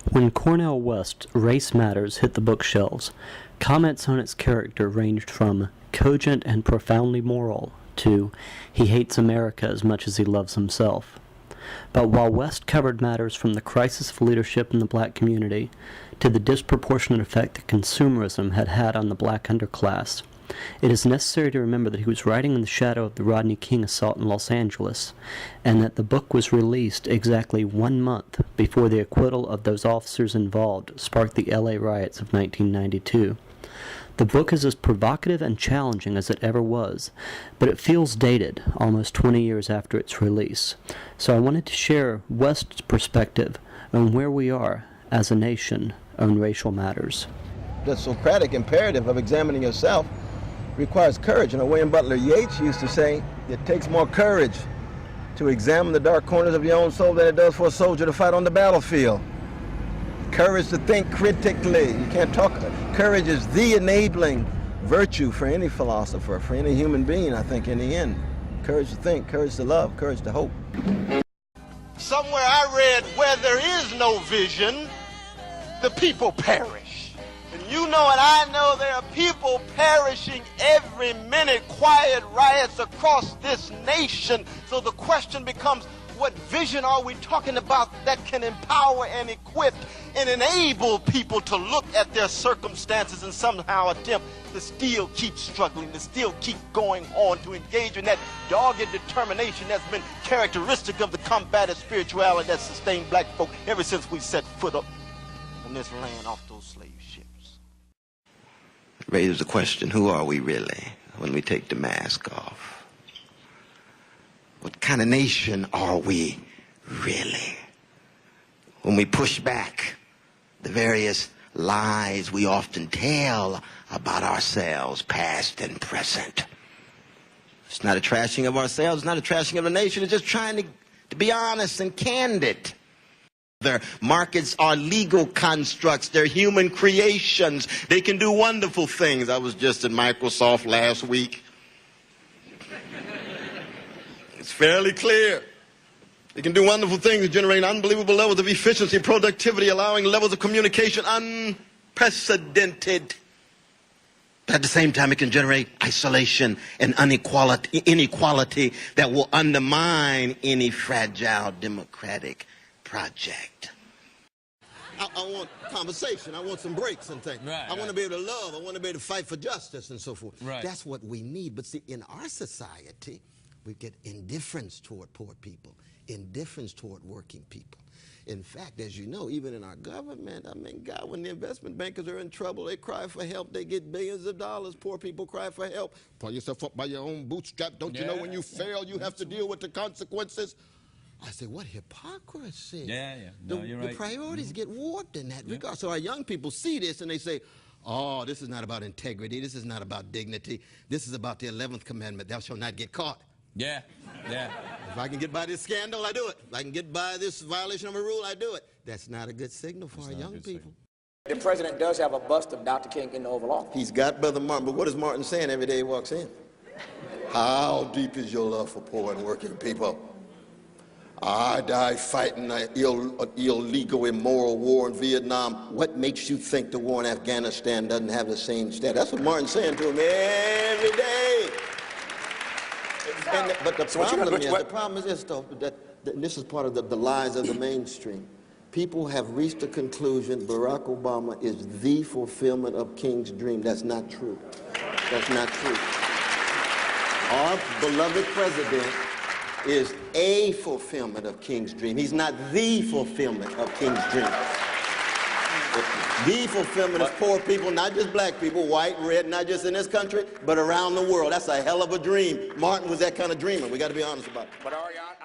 When Cornel West Race Matters hit the bookshelves, comments on its character ranged from cogent and profoundly moral to he hates America as much as he loves himself. But while West covered matters from the crisis of leadership in the black community to the disproportionate effect that consumerism had had on the black underclass, it is necessary to remember that he was writing in the shadow of the Rodney King assault in Los Angeles, and that the book was released exactly 1 month before the acquittal of those officers involved sparked the LA riots of 1992. The book is as provocative and challenging as it ever was, but it feels dated almost 20 years after its release. So I wanted to share West's perspective on where we are as a nation on racial matters. The Socratic imperative of examining yourself requires courage. William Butler Yeats used to say, it takes more courage to examine the dark corners of your own soul than it does for a soldier to fight on the battlefield. Courage to think critically. You can't talk. Courage is the enabling virtue for any philosopher, for any human being, I think, in the end. Courage to think, courage to love, courage to hope. Somewhere I read, where there is no vision, the people perish. And you know and I know there are people perishing every minute, quiet riots across this nation. So the question becomes, what vision are we talking about that can empower and equip and enable people to look at their circumstances and somehow attempt to still keep struggling, to still keep going on, to engage in that dogged determination that's been characteristic of the combative spirituality that sustained black folk ever since we set foot up on this land off those slave ships. Raises the question, who are we really when we take the mask off? What kind of nation are we really? When we push back the various lies we often tell about ourselves, past and present. It's not a trashing of ourselves, it's not a trashing of the nation, it's just trying to be honest and candid. Their markets are legal constructs, they're human creations, they can do wonderful things. I was just at Microsoft last week. It's fairly clear. They can do wonderful things, generate unbelievable levels of efficiency, productivity, allowing levels of communication unprecedented. But at the same time, it can generate isolation and inequality that will undermine any fragile democratic project. I want conversation. I want some breaks and things. I want to be able to love. I want to be able to fight for justice and so forth. That's what we need. But see, in our society, we get indifference toward poor people, indifference toward working people. In fact, as you know, even in our government, I mean, God, when the investment bankers are in trouble, they cry for help, they get billions of dollars. Poor people cry for help. Pull yourself up by your own bootstrap. Don't you know when you fail, you have to deal with the consequences? I say, what hypocrisy. No, you're right. The priorities get warped in that regard. So our young people see this and they say, oh, this is not about integrity. This is not about dignity. This is about the 11th commandment, thou shalt not get caught. If I can get by this scandal, I do it. If I can get by this violation of a rule, I do it. That's not a good signal for our young people. The president does have a bust of Dr. King in the Oval Office. He's got Brother Martin, but what is Martin saying every day he walks in? How deep is your love for poor and working people? I died fighting an illegal, immoral war in Vietnam. What makes you think the war in Afghanistan doesn't have the same status? That's what Martin's saying to him every day. But the problem is this, though, that this is part of the lies of the mainstream. People have reached the conclusion Barack Obama is the fulfillment of King's dream. That's not true. That's not true. Our beloved president is a fulfillment of King's dream. He's not the fulfillment of King's dream. The fulfillment is poor people, not just black people, white, red, not just in this country, but around the world. That's a hell of a dream. Martin was that kind of dreamer. We got to be honest about it. But Ariane,